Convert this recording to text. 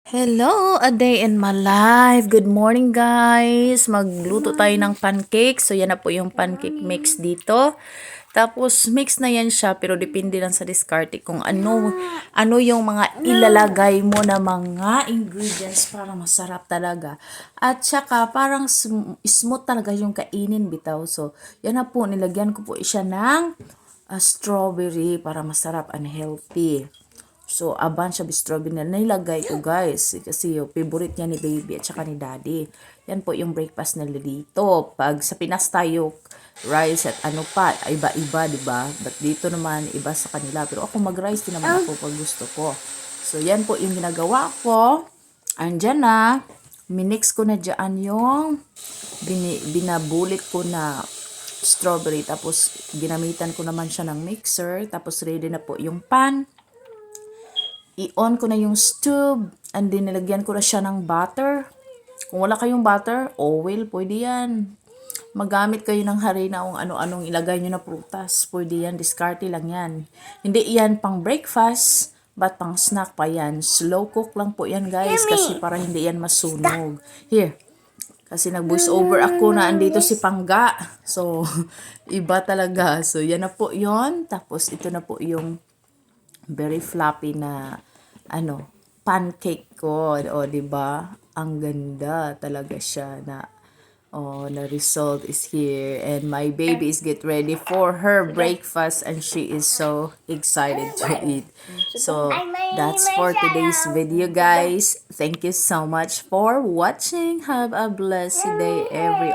Hello, a day in my life. Good morning, guys. Magluto tayo ng pancake. So, yan na po yung pancake mix dito. Tapos, mix na yan siya, pero depende lang sa diskarte kung ano yung mga ilalagay mo na mga ingredients para masarap talaga. At saka, parang smooth talaga yung kainin bitaw. So, yan na po, nilagyan ko po siya ng strawberry para masarap and healthy. So, aban siya strawberry na nilagay ko, guys. Kasi yung favorite niya ni baby at saka ni daddy. Yan po yung breakfast nila dito. Pag sa Pinas tayo, rice at ano pa, iba-iba, di ba? But dito naman, iba sa kanila. Pero ako mag-rice din naman ako pag gusto ko. So, yan po yung ginagawa ko. Andyan na. Minix ko na dyan yung binabulit ko na strawberry. Tapos, ginamitan ko naman siya ng mixer. Tapos, ready na po yung pan. I-on ko na yung stove and then nilagyan ko na siya ng butter. Kung wala kayong butter, oil, pwede yan. Magamit kayo ng harina kung ano-anong ilagay nyo na prutas. Pwede yan, diskarte lang yan. Hindi yan pang breakfast, but pang snack pa yan. Slow cook lang po yan, guys, kasi para hindi yan masunog. Here, kasi nag-voice over ako na andito si Pangga. So, iba talaga. So, yan na po yon. Tapos, ito na po yung very floppy na pancake ko. O, di ba? Ang ganda talaga siya na the result is here and my baby is get ready for her breakfast and she is so excited to eat. So, that's for today's video, guys. Thank you so much for watching. Have a blessed day every